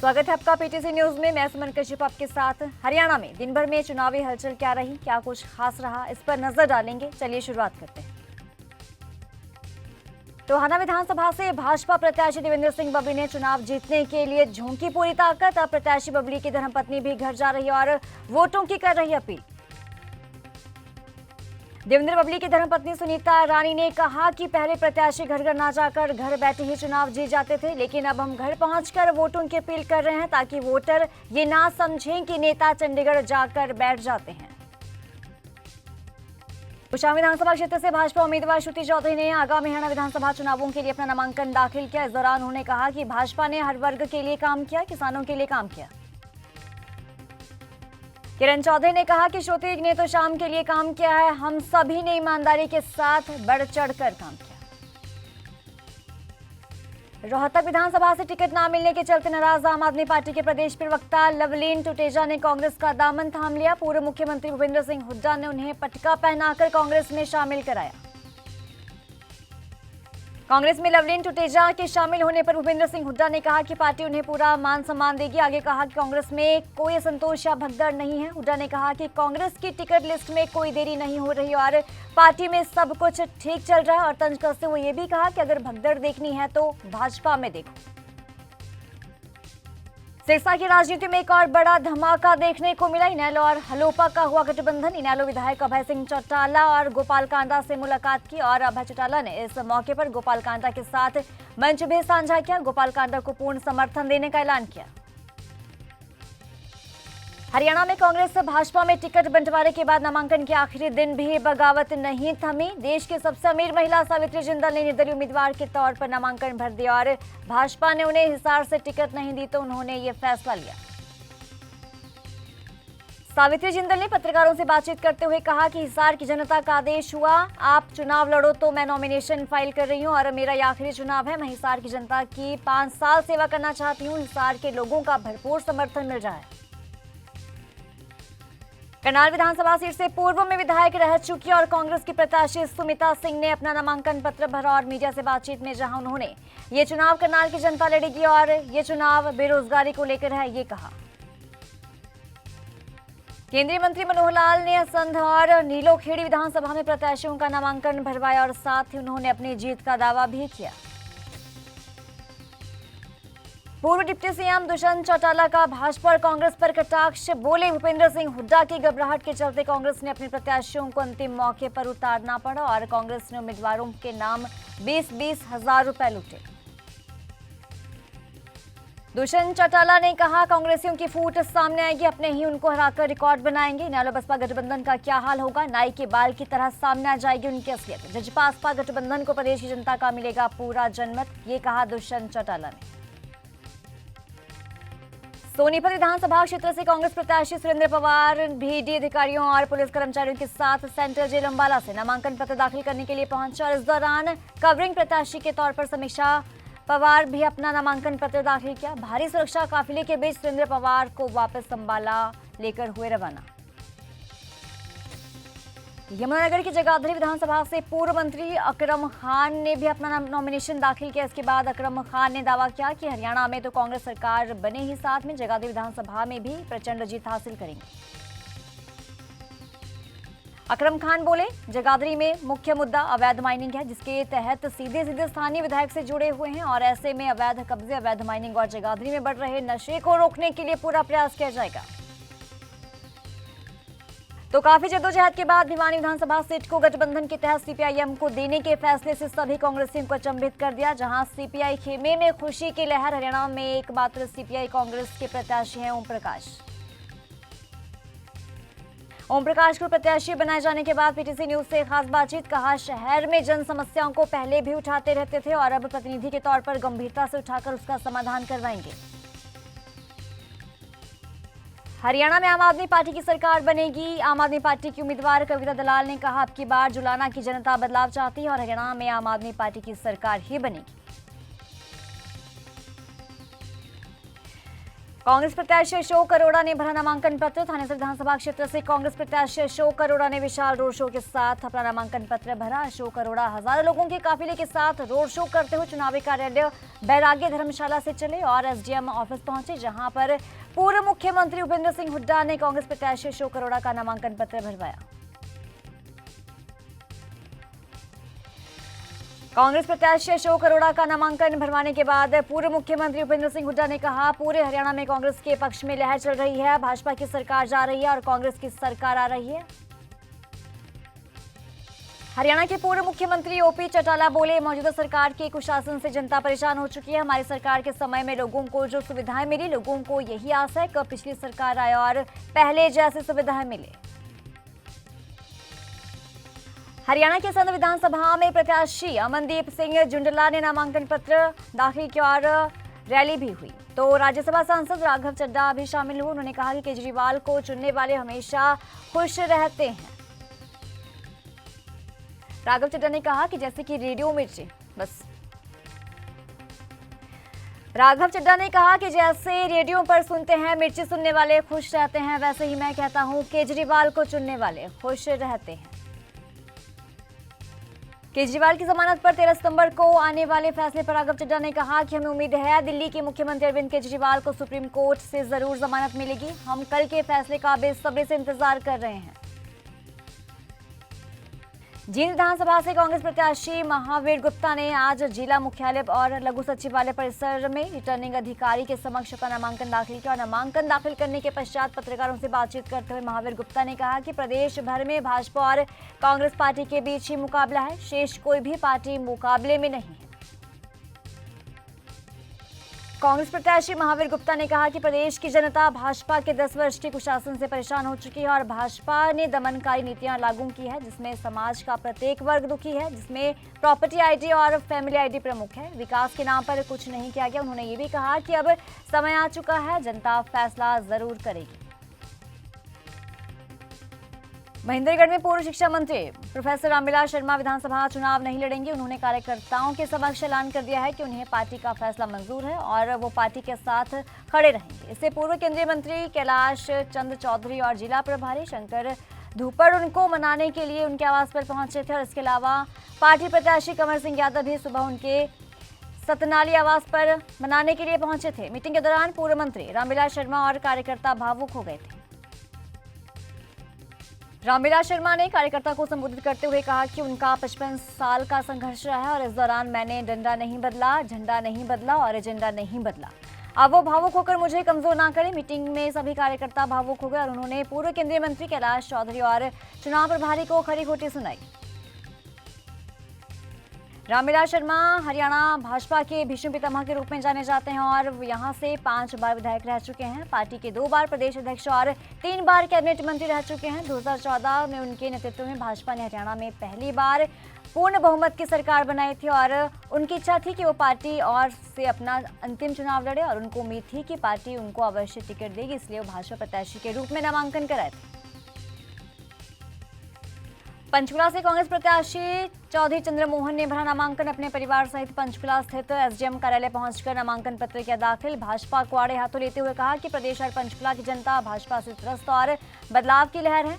स्वागत है आपका पीटीसी न्यूज में। मैं सुमन कश्यप आपके साथ। हरियाणा में दिन भर में चुनावी हलचल क्या रही, क्या कुछ खास रहा, इस पर नजर डालेंगे। चलिए शुरुआत करते हैं। टोहाना विधानसभा से भाजपा प्रत्याशी देवेंद्र सिंह बबली ने चुनाव जीतने के लिए झोंकी पूरी ताकत। अब प्रत्याशी बबली की धर्मपत्नी भी घर जा रही है और वोटों की कर रही अपील। देवेंद्र बबली की धर्मपत्नी सुनीता रानी ने कहा कि पहले प्रत्याशी घर घर ना जाकर घर बैठे ही चुनाव जीत जाते थे, लेकिन अब हम घर पहुंचकर वोटों की अपील कर रहे हैं ताकि वोटर ये ना समझें कि नेता चंडीगढ़ जाकर बैठ जाते हैं। कुशाम विधानसभा क्षेत्र से भाजपा उम्मीदवार श्रुति चौधरी ने आगामी हरियाणा विधानसभा चुनावों के लिए अपना नामांकन दाखिल किया। इस दौरान उन्होंने कहा कि भाजपा ने हर वर्ग के लिए काम किया, किसानों के लिए काम किया। किरण चौधरी ने कहा कि श्रुति ने तो शाम के लिए काम किया है, हम सभी ने ईमानदारी के साथ बढ़ चढ़कर काम किया। रोहतक विधानसभा से टिकट न मिलने के चलते नाराज आम आदमी पार्टी के प्रदेश प्रवक्ता लवलीन टुटेजा ने कांग्रेस का दामन थाम लिया। पूर्व मुख्यमंत्री भूपेंद्र सिंह हुड्डा ने उन्हें पटका पहनाकर कांग्रेस में शामिल कराया। कांग्रेस में लवलीन टुटेजा के शामिल होने पर भूपेंद्र सिंह हुड्डा ने कहा कि पार्टी उन्हें पूरा मान सम्मान देगी। आगे कहा कि कांग्रेस में कोई असंतोष या भगदड़ नहीं है। हुड्डा ने कहा कि कांग्रेस की टिकट लिस्ट में कोई देरी नहीं हो रही और पार्टी में सब कुछ ठीक चल रहा है। और तंज कसते हुए ये भी कहा कि अगर भगदड़ देखनी है तो भाजपा में देखो। सिरसा की राजनीति में एक और बड़ा धमाका देखने को मिला। इनेलो और हलोपा का हुआ गठबंधन। इनेलो विधायक अभय सिंह चौटाला और गोपाल कांडा से मुलाकात की और अभय चौटाला ने इस मौके पर गोपाल कांडा के साथ मंच भी साझा किया। गोपाल कांडा को पूर्ण समर्थन देने का ऐलान किया। हरियाणा में कांग्रेस भाजपा में टिकट बंटवारे के बाद नामांकन के आखिरी दिन भी बगावत नहीं थमी। देश की सबसे अमीर महिला सावित्री जिंदल ने निर्दलीय उम्मीदवार के तौर पर नामांकन भर दिया और भाजपा ने उन्हें हिसार से टिकट नहीं दी तो उन्होंने ये फैसला लिया। सावित्री जिंदल ने पत्रकारों से बातचीत करते हुए कहा कि हिसार की जनता का आदेश हुआ, आप चुनाव लड़ो तो मैं नॉमिनेशन फाइल कर रही हूं और मेरा ये आखिरी चुनाव है। मैं हिसार की जनता की 5 साल सेवा करना चाहती हूं। हिसार के लोगों का भरपूर समर्थन मिल रहा है। करनाल विधानसभा सीट से पूर्व में विधायक रह चुकी और कांग्रेस की प्रत्याशी सुमिता सिंह ने अपना नामांकन पत्र भरा और मीडिया से बातचीत में जहां उन्होंने ये चुनाव करनाल की जनता लड़ेगी और ये चुनाव बेरोजगारी को लेकर है, ये कहा। केंद्रीय मंत्री मनोहर लाल ने असंध और नीलोखेड़ी विधानसभा में प्रत्याशियों का नामांकन भरवाया और साथ ही उन्होंने अपनी जीत का दावा भी किया। पूर्व डिप्टी सीएम दुष्यंत चौटाला का भाजपा और कांग्रेस पर कटाक्ष। बोले भूपेंद्र सिंह हुड्डा की घबराहट के चलते कांग्रेस ने अपने प्रत्याशियों को अंतिम मौके पर उतारना पड़ा और कांग्रेस ने उम्मीदवारों के नाम 20-20 हजार रुपए लूटे। दुष्यंत चौटाला ने कहा कांग्रेसियों की फूट सामने आएगी, अपने ही उनको हराकर रिकॉर्ड बनाएंगे। इनेलो बसपा गठबंधन का क्या हाल होगा, नाई के बाल की तरह सामने आ जाएगी उनकी असलियत। जजपा आसपा गठबंधन को प्रदेश की जनता का मिलेगा पूरा जनमत, ये कहा दुष्यंत चौटाला ने। सोनीपत विधानसभा क्षेत्र से कांग्रेस प्रत्याशी सुरेंद्र पवार ईडी अधिकारियों और पुलिस कर्मचारियों के साथ सेंट्रल जेल अम्बाला से नामांकन पत्र दाखिल करने के लिए पहुंचे और इस दौरान कवरिंग प्रत्याशी के तौर पर समीक्षा पवार भी अपना नामांकन पत्र दाखिल किया। भारी सुरक्षा काफिले के बीच सुरेंद्र पवार को वापस अम्बाला लेकर हुए रवाना। यमुनानगर की जगाधरी विधानसभा से पूर्व मंत्री अकरम खान ने भी अपना नॉमिनेशन दाखिल किया। इसके बाद अकरम खान ने दावा किया कि हरियाणा में तो कांग्रेस सरकार बने ही साथ में जगाधरी विधानसभा में भी प्रचंड जीत हासिल करेंगे। अकरम खान बोले जगाधरी में मुख्य मुद्दा अवैध माइनिंग है, जिसके तहत सीधे सीधे स्थानीय विधायक से जुड़े हुए हैं और ऐसे में अवैध कब्जे, अवैध माइनिंग और जगाधरी में बढ़ रहे नशे को रोकने के लिए पूरा प्रयास किया जाएगा। तो काफी जद्दोजहद के बाद भिवानी विधानसभा सीट को गठबंधन के तहत सीपीआईएम को देने के फैसले से सभी कांग्रेसियों को अचंभित कर दिया। जहां सीपीआई खेमे में खुशी की लहर, हरियाणा में एकमात्र सीपीआई कांग्रेस के प्रत्याशी हैं ओम प्रकाश। ओम प्रकाश को प्रत्याशी बनाए जाने के बाद पीटीसी न्यूज से खास बातचीत। कहा शहर में जन समस्याओं को पहले भी उठाते रहते थे और अब प्रतिनिधि के तौर पर गंभीरता से उठाकर उसका समाधान करवाएंगे। हरियाणा में आम आदमी पार्टी की सरकार बनेगी। आम आदमी पार्टी की उम्मीदवार कविता दलाल ने कहा अब की बार जुलाना की जनता बदलाव चाहती है और हरियाणा में आम आदमी पार्टी की सरकार ही बनेगी। कांग्रेस प्रत्याशी अशोक अरोड़ा ने भरा नामांकन पत्र। थानेसर विधानसभा क्षेत्र से कांग्रेस प्रत्याशी अशोक अरोड़ा ने विशाल रोड शो के साथ अपना नामांकन पत्र भरा। अशोक अरोड़ा हजारों लोगों के काफिले के साथ रोड शो करते हुए चुनावी कार्यालय बैरागी धर्मशाला से चले और एसडीएम ऑफिस पहुंचे, जहां पर पूर्व मुख्यमंत्री भूपेंद्र सिंह हुड्डा ने कांग्रेस प्रत्याशी अशोक अरोड़ा का नामांकन पत्र भरवाया। कांग्रेस प्रत्याशी अशोक अरोड़ा का नामांकन भरवाने के बाद पूर्व मुख्यमंत्री भूपेंद्र सिंह हुड्डा ने कहा, पूरे हरियाणा में कांग्रेस के पक्ष में लहर चल रही है। भाजपा की सरकार जा रही है और कांग्रेस की सरकार आ रही है। हरियाणा के पूर्व मुख्यमंत्री ओपी चौटाला बोले, मौजूदा सरकार के कुशासन से जनता परेशान हो चुकी है। हमारी सरकार के समय में लोगों को जो सुविधाएं मिली, लोगों को यही आस है कि पिछली सरकार आए और पहले जैसी सुविधाएं मिले। हरियाणा के संध विधानसभा में प्रत्याशी अमनदीप सिंह जुंडला ने नामांकन पत्र दाखिल किया और रैली भी हुई। तो राज्यसभा सांसद राघव चड्ढा भी शामिल हुए। उन्होंने कहा कि केजरीवाल को चुनने वाले हमेशा खुश रहते हैं। राघव चड्ढा ने कहा कि जैसे कि रेडियो मिर्ची राघव चड्ढा ने कहा कि जैसे रेडियो पर सुनते हैं मिर्ची सुनने वाले खुश रहते हैं, वैसे ही मैं कहता हूं केजरीवाल को चुनने वाले खुश रहते हैं। केजरीवाल की जमानत पर 13 सितंबर को आने वाले फैसले पर राघव चड्ढा ने कहा कि हमें उम्मीद है दिल्ली के मुख्यमंत्री अरविंद केजरीवाल को सुप्रीम कोर्ट से जरूर जमानत मिलेगी। हम कल के फैसले का बेसब्री से इंतजार कर रहे हैं। जींद विधानसभा से कांग्रेस प्रत्याशी महावीर गुप्ता ने आज जिला मुख्यालय और लघु सचिवालय परिसर में रिटर्निंग अधिकारी के समक्ष अपना नामांकन दाखिल किया। नामांकन दाखिल करने के पश्चात पत्रकारों से बातचीत करते हुए महावीर गुप्ता ने कहा कि प्रदेश भर में भाजपा और कांग्रेस पार्टी के बीच ही मुकाबला है, शेष कोई भी पार्टी मुकाबले में नहीं है। कांग्रेस प्रत्याशी महावीर गुप्ता ने कहा कि प्रदेश की जनता भाजपा के 10 वर्ष के कुशासन से परेशान हो चुकी है और भाजपा ने दमनकारी नीतियां लागू की है, जिसमें समाज का प्रत्येक वर्ग दुखी है, जिसमें प्रॉपर्टी आईडी और फैमिली आईडी प्रमुख है। विकास के नाम पर कुछ नहीं किया गया। उन्होंने ये भी कहा कि अब समय आ चुका है, जनता फैसला जरूर करेगी। महेंद्रगढ़ में पूर्व शिक्षा मंत्री प्रोफेसर रामविलास शर्मा विधानसभा चुनाव नहीं लड़ेंगे। उन्होंने कार्यकर्ताओं के समक्ष ऐलान कर दिया है कि उन्हें पार्टी का फैसला मंजूर है और वो पार्टी के साथ खड़े रहेंगे। इससे पूर्व केंद्रीय मंत्री कैलाश चंद चौधरी और जिला प्रभारी शंकर धूपर उनको मनाने के लिए उनके आवास पर पहुंचे थे और इसके अलावा पार्टी प्रत्याशी कंवर सिंह यादव भी सुबह उनके सतनाली आवास पर मनाने के लिए पहुंचे थे। मीटिंग के दौरान पूर्व मंत्री रामविलास शर्मा और कार्यकर्ता भावुक हो गए थे। रामविलास शर्मा ने कार्यकर्ता को संबोधित करते हुए कहा कि उनका 55 साल का संघर्ष रहा है और इस दौरान मैंने डंडा नहीं बदला, झंडा नहीं बदला और एजेंडा नहीं बदला। अब वो भावुक होकर मुझे कमजोर ना करें। मीटिंग में सभी कार्यकर्ता भावुक हो गए और उन्होंने पूर्व केंद्रीय मंत्री कैलाश चौधरी और चुनाव प्रभारी को खरी खोटी सुनाई। रामविलास शर्मा हरियाणा भाजपा के भीष्म पितामह के रूप में जाने जाते हैं और यहां से 5 बार विधायक रह चुके हैं। पार्टी के 2 बार प्रदेश अध्यक्ष और 3 बार कैबिनेट मंत्री रह चुके हैं। 2014 में उनके नेतृत्व में भाजपा ने हरियाणा में पहली बार पूर्ण बहुमत की सरकार बनाई थी और उनकी इच्छा थी कि वो पार्टी और से अपना अंतिम चुनाव लड़े और उनको उम्मीद थी कि पार्टी उनको अवश्य टिकट देगी, इसलिए वो भाजपा प्रत्याशी के रूप में नामांकन कराए थे। पंचकुला से कांग्रेस प्रत्याशी चौधरी चंद्रमोहन ने भरा नामांकन। अपने परिवार सहित पंचकुला स्थित एसडीएम कार्यालय पहुंचकर नामांकन पत्र किया दाखिल। भाजपा को आड़े हाथों लेते हुए कहा कि प्रदेश और पंचकुला की जनता भाजपा से त्रस्त और बदलाव की लहर है।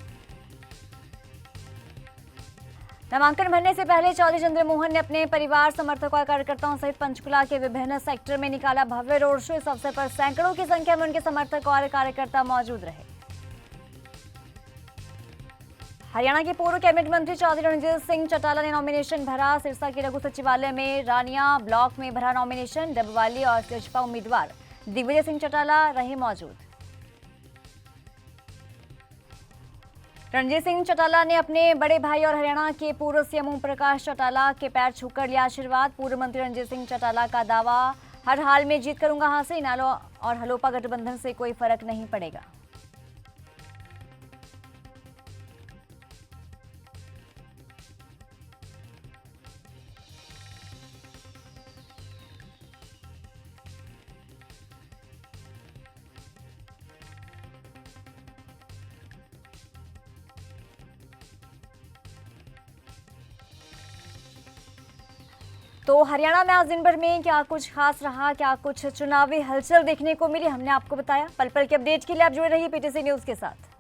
नामांकन भरने से पहले चौधरी चंद्रमोहन ने अपने परिवार, समर्थकों और कार्यकर्ताओं सहित पंचकुला के विभिन्न सेक्टर में निकाला भव्य रोड शो। इस अवसर पर सैकड़ों की संख्या में उनके समर्थक और कार्यकर्ता मौजूद रहे। हरियाणा के पूर्व कैबिनेट मंत्री चौधरी रणजीत सिंह चौटाला ने नॉमिनेशन भरा। सिरसा के लघु सचिवालय में रानिया ब्लॉक में भरा नॉमिनेशन। डबवाली और सिरसा उम्मीदवार दिग्विजय सिंह चौटाला रहे मौजूद। रणजीत सिंह चौटाला ने अपने बड़े भाई और हरियाणा के पूर्व सीएम ओम प्रकाश चौटाला के पैर छूकर लिया आशीर्वाद। पूर्व मंत्री रणजीत सिंह चौटाला का दावा, हर हाल में जीत करूंगा हासिल, इनेलो और हलोपा गठबंधन से कोई फर्क नहीं पड़ेगा। तो हरियाणा में आज दिन भर में क्या कुछ खास रहा, क्या कुछ चुनावी हलचल देखने को मिली, हमने आपको बताया। पल पल के अपडेट के लिए आप जुड़े रहिए पीटीसी न्यूज के साथ।